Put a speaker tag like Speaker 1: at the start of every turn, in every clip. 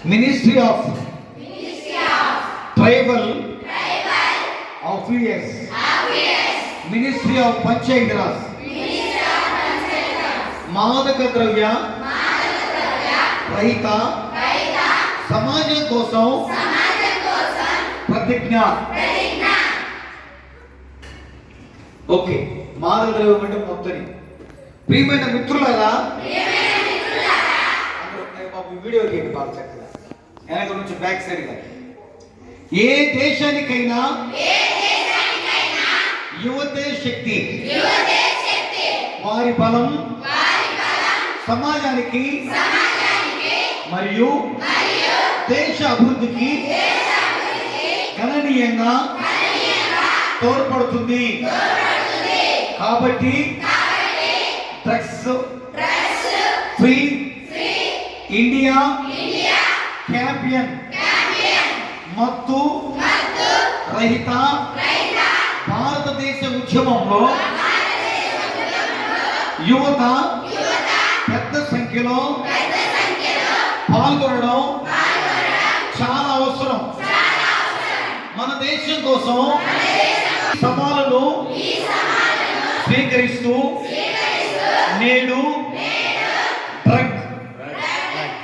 Speaker 1: Ministry of Tribal Affairs, Ministry of Panchayat Raj, మాదక ద్రవ్య రహిత సమాజం కోసం ప్రతిజ్ఞ. ఓకే, మాదక ద్రవ్యం అంటే మొత్తం. ప్రియమైన మిత్రులారా, వీడియో గేమ్ బాగా చక్కగా వెనక నుంచి బ్యాక్ సైడ్ గా, ఏ దేశానికైనా యువతే శక్తి, వారి బలం సమాజానికి మరియు దేశ అభివృద్ధికి గణనీయంగా తోడ్పడుతుంది. కాబట్టి డ్రగ్స్ ఫ్రీ ఇండియా క్యాంపియన్, మత్తు రహిత భారతదేశ ఉద్యమంలో యువత పెద్ద సంఖ్యలో పాల్గొనడం చాలా అవసరం. మన దేశం కోసం సవాలును స్వీకరిస్తూ నేడు డ్రగ్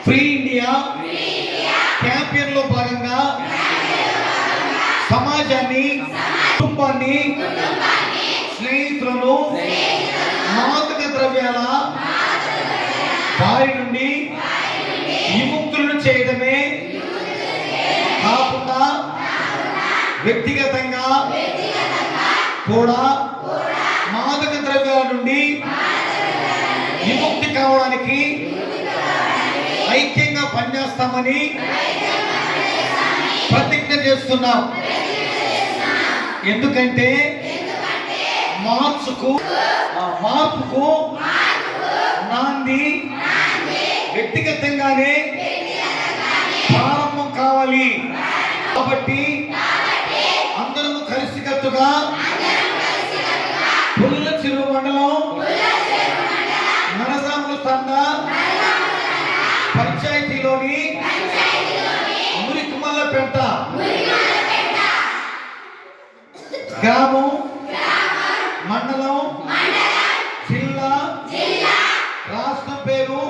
Speaker 1: ఫ్రీ ఇండియా క్యాంపెయిన్ లో భాగంగా సమాజాన్ని, కుటుంబాన్ని, స్నేహితులను మాదక ద్రవ్యాల బారి నుండి విముక్తులను చేయడమే కాకుండా వ్యక్తిగతంగా కూడా మాదక ద్రవ్యాల నుండి విముక్తి కావడానికి ఐక్యంగా పనిచేస్తామని ప్రతిజ్ఞ చేస్తున్నాం. ఎందుకంటే మార్పుకు నాంది వ్యక్తిగతంగానే ప్రారంభం కావాలి. కాబట్టి అందరూ కలిసికట్టుగా పుల్ల చెరువు మండలం నరసాముల తండ పంచాయతీలోని మురికిమల్లపేట గ్రామం, మండలం, జిల్లా, రాష్ట్రం పేరు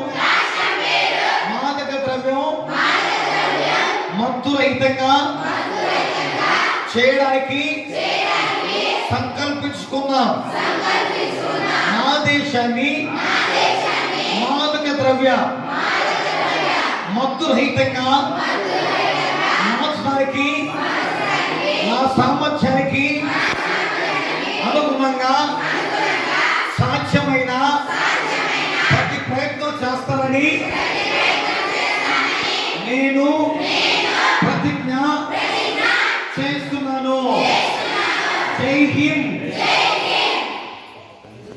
Speaker 1: మాదక ద్రవ్యం మత్తు రహితంగా చేయడానికి సంకల్పించుకున్నాం. నా దేశాన్ని మాదక ద్రవ్య మత్తు రహితంగా మార్చడానికి నా సామర్థ్యానికి అనుగుణంగా సాధ్యమైన ప్రతి ప్రయత్నం చేస్తానని నేను